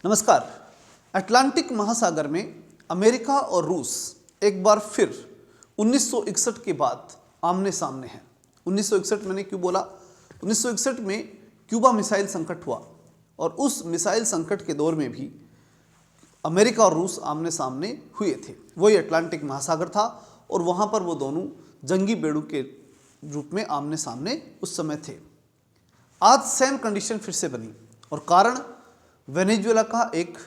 नमस्कार। अटलांटिक महासागर में अमेरिका और रूस एक बार फिर 1961 के बाद आमने सामने हैं। 1961 मैंने क्यों बोला? 1961 में क्यूबा मिसाइल संकट हुआ और उस मिसाइल संकट के दौर में भी अमेरिका और रूस आमने सामने हुए थे। वही अटलांटिक महासागर था और वहाँ पर वो दोनों जंगी बेड़ों के रूप में आमने सामने उस समय थे। आज सेम कंडीशन फिर से बनी और कारण वेनेजुएला का एक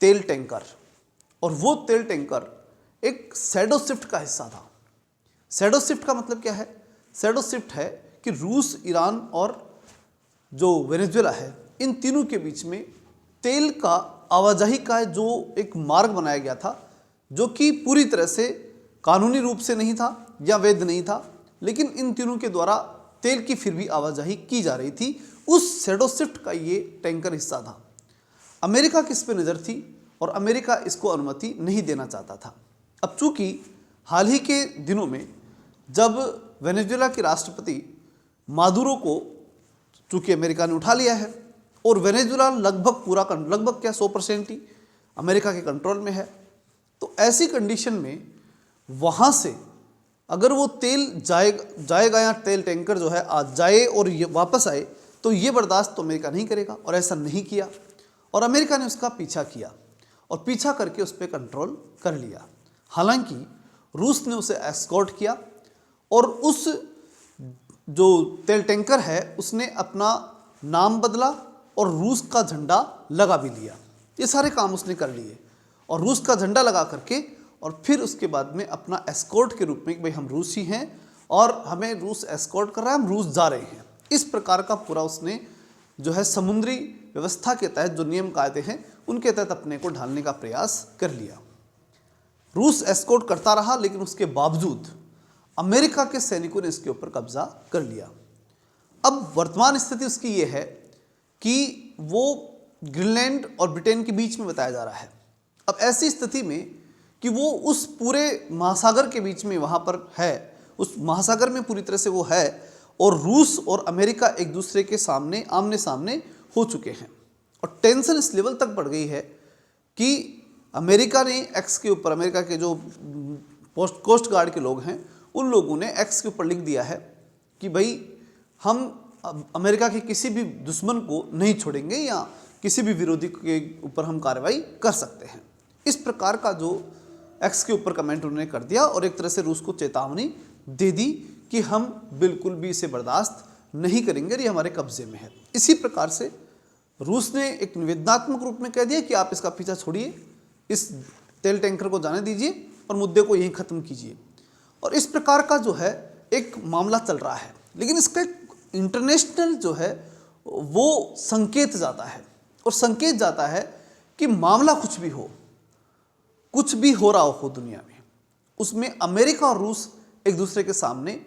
तेल टैंकर, और वो तेल टैंकर एक शैडो शिफ्ट का हिस्सा था। शैडो शिफ्ट का मतलब क्या है? शैडो शिफ्ट है कि रूस, ईरान और जो वेनेजुएला है, इन तीनों के बीच में तेल का आवाजाही का जो एक मार्ग बनाया गया था, जो कि पूरी तरह से कानूनी रूप से नहीं था या वैध नहीं था, लेकिन इन तीनों के द्वारा तेल की फिर भी आवाजाही की जा रही थी। उस शैडो शिफ्ट का ये टैंकर हिस्सा था। अमेरिका की इस पे नज़र थी और अमेरिका इसको अनुमति नहीं देना चाहता था। अब चूंकि हाल ही के दिनों में जब वेनेजुएला के राष्ट्रपति मादुरो को चूंकि अमेरिका ने उठा लिया है और वेनेजुएला लगभग क्या 100% ही अमेरिका के कंट्रोल में है, तो ऐसी कंडीशन में वहाँ से अगर वो तेल जाएगा या तेल टैंकर जो है आज जाए और ये वापस आए, तो ये बर्दाश्त तो अमेरिका नहीं करेगा और ऐसा नहीं किया और अमेरिका ने उसका पीछा किया और पीछा करके उस पर कंट्रोल कर लिया। हालांकि रूस ने उसे एस्कॉर्ट किया और उस जो तेल टैंकर है उसने अपना नाम बदला और रूस का झंडा लगा भी लिया। ये सारे काम उसने कर लिए और रूस का झंडा लगा करके और फिर उसके बाद में अपना एस्कॉर्ट के रूप में कि भाई हम रूसी हैं और हमें रूस एस्कॉर्ट कर रहा है, हम रूस जा रहे हैं, इस प्रकार का पूरा उसने जो है समुद्री व्यवस्था के तहत जो नियम कायदे हैं उनके तहत अपने को ढालने का प्रयास कर लिया। रूस एस्कॉर्ट करता रहा, लेकिन उसके बावजूद अमेरिका के सैनिकों ने इसके ऊपर कब्जा कर लिया। अब वर्तमान स्थिति उसकी ये है कि वो ग्रीनलैंड और ब्रिटेन के बीच में बताया जा रहा है। अब ऐसी स्थिति में कि वो उस पूरे महासागर के बीच में वहाँ पर है, उस महासागर में पूरी तरह से वो है और रूस और अमेरिका एक दूसरे के सामने आमने सामने हो चुके हैं और टेंशन इस लेवल तक बढ़ गई है कि अमेरिका ने एक्स के ऊपर, अमेरिका के जो कोस्ट गार्ड के लोग हैं उन लोगों ने एक्स के ऊपर लिख दिया है कि भाई हम अमेरिका के किसी भी दुश्मन को नहीं छोड़ेंगे या किसी भी विरोधी के ऊपर हम कार्रवाई कर सकते हैं। इस प्रकार का जो एक्स के ऊपर कमेंट उन्होंने कर दिया और एक तरह से रूस को चेतावनी दे दी कि हम बिल्कुल भी इसे बर्दाश्त नहीं करेंगे, ये हमारे कब्जे में है। इसी प्रकार से रूस ने एक निवेदनात्मक रूप में कह दिया कि आप इसका पीछा छोड़िए, इस तेल टैंकर को जाने दीजिए और मुद्दे को यहीं ख़त्म कीजिए। और इस प्रकार का जो है एक मामला चल रहा है, लेकिन इसका एक इंटरनेशनल जो है वो संकेत जाता है और संकेत जाता है कि मामला कुछ भी हो रहा हो दुनिया में, उसमें अमेरिका और रूस एक दूसरे के सामने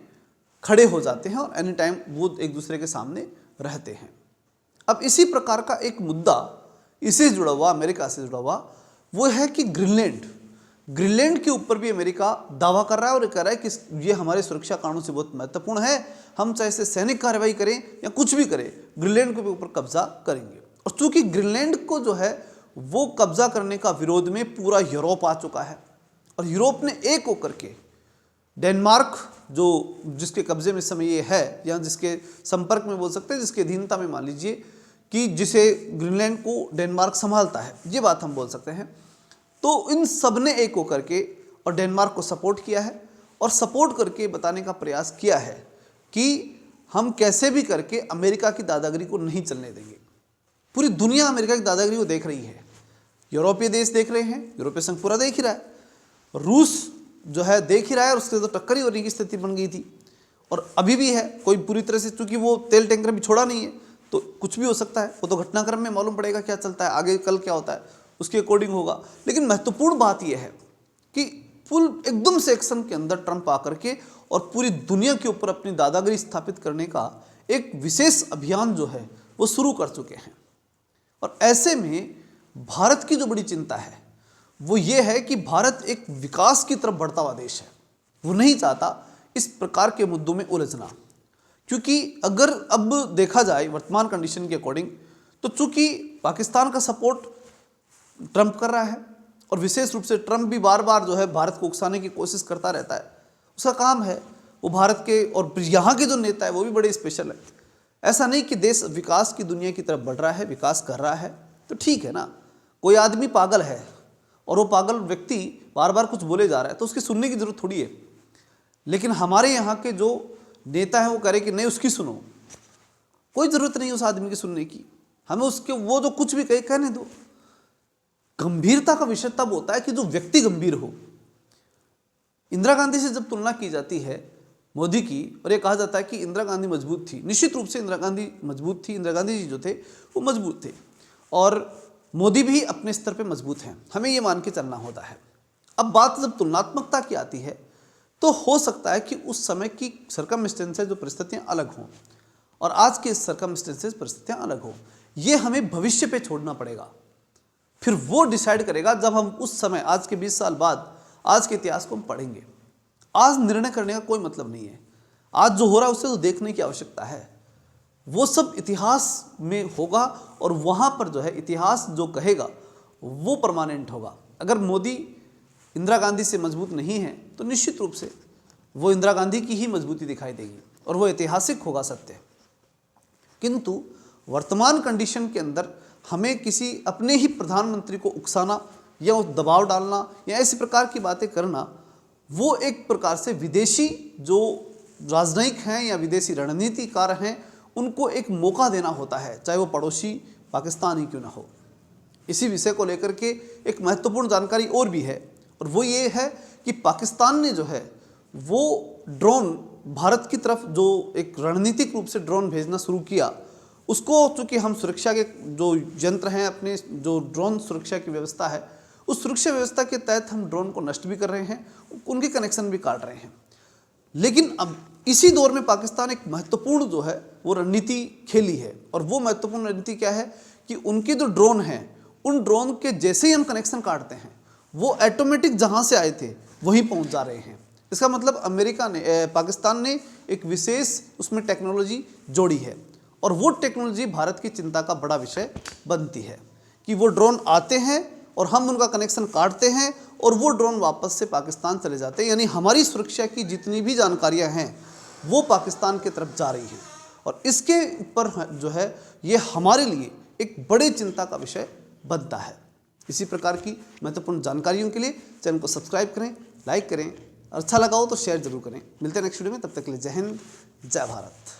खड़े हो जाते हैं और एनी टाइम वो एक दूसरे के सामने रहते हैं। अब इसी प्रकार का एक मुद्दा इसे जुड़ा हुआ, अमेरिका से जुड़ा हुआ, वो है कि ग्रीनलैंड के ऊपर भी अमेरिका दावा कर रहा है और कह रहा है कि ये हमारे सुरक्षा कारणों से बहुत महत्वपूर्ण है, हम चाहे से सैनिक कार्रवाई करें या कुछ भी करें, ग्रीनलैंड के ऊपर कब्जा करेंगे। और चूंकि ग्रीनलैंड को जो है वो कब्जा करने का विरोध में पूरा यूरोप आ चुका है और यूरोप ने एक होकर के डेनमार्क, जो जिसके कब्जे में इस समय ये है या जिसके संपर्क में बोल सकते हैं, जिसके अधीनता में मान लीजिए कि जिसे ग्रीनलैंड को डेनमार्क संभालता है, ये बात हम बोल सकते हैं, तो इन सब ने एक होकर के और डेनमार्क को सपोर्ट किया है और सपोर्ट करके बताने का प्रयास किया है कि हम कैसे भी करके अमेरिका की दादागिरी को नहीं चलने देंगे। पूरी दुनिया अमेरिका की दादागिरी को देख रही है, यूरोपीय देश देख रहे हैं, यूरोपीय संघ पूरा देख ही रहा है, रूस जो है देख ही रहा है और उससे तो टक्कर ही होने की स्थिति बन गई थी और अभी भी है। कोई पूरी तरह से, चूंकि वो तेल टैंकर भी छोड़ा नहीं है तो कुछ भी हो सकता है, वो तो घटनाक्रम में मालूम पड़ेगा क्या चलता है, आगे कल क्या होता है उसके अकॉर्डिंग होगा। लेकिन महत्वपूर्ण बात यह है कि फुल एकदम से एक्शन के अंदर ट्रंप आकर के और पूरी दुनिया के ऊपर अपनी दादागिरी स्थापित करने का एक विशेष अभियान जो है वो शुरू कर चुके हैं। और ऐसे में भारत की जो बड़ी चिंता है वो ये है कि भारत एक विकास की तरफ बढ़ता हुआ देश है, वो नहीं चाहता इस प्रकार के मुद्दों में उलझना, क्योंकि अगर अब देखा जाए वर्तमान कंडीशन के अकॉर्डिंग तो चूंकि पाकिस्तान का सपोर्ट ट्रंप कर रहा है, और विशेष रूप से ट्रंप भी बार बार जो है भारत को उकसाने की कोशिश करता रहता है। उसका काम है, वो भारत के और यहाँ के जो नेता है वो भी बड़े स्पेशल है। ऐसा नहीं कि देश विकास की दुनिया की तरफ बढ़ रहा है, विकास कर रहा है तो ठीक है ना। कोई आदमी पागल है और वो पागल व्यक्ति बार बार कुछ बोले जा रहा है तो उसकी सुनने की जरूरत थोड़ी है। लेकिन हमारे यहाँ के जो नेता हैं वो कह रहे कि नहीं उसकी सुनो, कोई ज़रूरत नहीं उस आदमी की सुनने की, हमें उसके वो जो कुछ भी कहे कहने दो। गंभीरता का विषय तब होता है कि जो व्यक्ति गंभीर हो। इंदिरा गांधी से जब तुलना की जाती है मोदी की, और ये कहा जाता है कि इंदिरा गांधी मजबूत थी, निश्चित रूप से इंदिरा गांधी मजबूत थी, इंदिरा गांधी जी जो थे वो मजबूत थे, और मोदी भी अपने स्तर पे मजबूत हैं, हमें ये मान के चलना होता है। अब बात जब तुलनात्मकता की आती है तो हो सकता है कि उस समय की सर्कमस्टेंसेस जो परिस्थितियाँ अलग हों और आज के सर्कमस्टेंसेस परिस्थितियाँ अलग हों। ये हमें भविष्य पे छोड़ना पड़ेगा, फिर वो डिसाइड करेगा जब हम उस समय आज के 20 साल बाद आज के इतिहास को हम पढ़ेंगे। आज निर्णय करने का कोई मतलब नहीं है, आज जो हो रहा है उससे तो देखने की आवश्यकता है। वो सब इतिहास में होगा और वहाँ पर जो है इतिहास जो कहेगा वो परमानेंट होगा। अगर मोदी इंदिरा गांधी से मजबूत नहीं है तो निश्चित रूप से वो इंदिरा गांधी की ही मजबूती दिखाई देगी और वो ऐतिहासिक होगा सत्य। किंतु वर्तमान कंडीशन के अंदर हमें किसी अपने ही प्रधानमंत्री को उकसाना या उस दबाव डालना या ऐसी प्रकार की बातें करना, वो एक प्रकार से विदेशी जो राजनयिक हैं या विदेशी रणनीतिकार हैं उनको एक मौका देना होता है, चाहे वो पड़ोसी पाकिस्तान ही क्यों ना हो। इसी विषय को लेकर के एक महत्वपूर्ण जानकारी और भी है, और वो ये है कि पाकिस्तान ने जो है वो ड्रोन भारत की तरफ जो एक रणनीतिक रूप से ड्रोन भेजना शुरू किया, उसको चूँकि हम सुरक्षा के जो यंत्र हैं, अपने जो ड्रोन सुरक्षा की व्यवस्था है, उस सुरक्षा व्यवस्था के तहत हम ड्रोन को नष्ट भी कर रहे हैं, उनके कनेक्शन भी काट रहे हैं। लेकिन अब इसी दौर में पाकिस्तान एक महत्वपूर्ण जो है वो रणनीति खेली है, और वो महत्वपूर्ण रणनीति क्या है कि उनके जो ड्रोन हैं उन ड्रोन के जैसे ही हम कनेक्शन काटते हैं वो ऑटोमेटिक जहाँ से आए थे वहीं पहुँच जा रहे हैं। इसका मतलब अमेरिका ने पाकिस्तान ने एक विशेष उसमें टेक्नोलॉजी जोड़ी है, और वो टेक्नोलॉजी भारत की चिंता का बड़ा विषय बनती है कि वो ड्रोन आते हैं और हम उनका कनेक्शन काटते हैं और वो ड्रोन वापस से पाकिस्तान चले जाते हैं। यानी हमारी सुरक्षा की जितनी भी जानकारियां हैं वो पाकिस्तान की तरफ जा रही हैं, और इसके ऊपर जो है ये हमारे लिए एक बड़े चिंता का विषय बनता है। इसी प्रकार की महत्वपूर्ण जानकारियों के लिए चैनल को सब्सक्राइब करें, लाइक करें, अच्छा लगा हो तो शेयर जरूर करें। मिलते हैं नेक्स्ट वीडियो में, तब तक के लिए जय हिंद, जय भारत।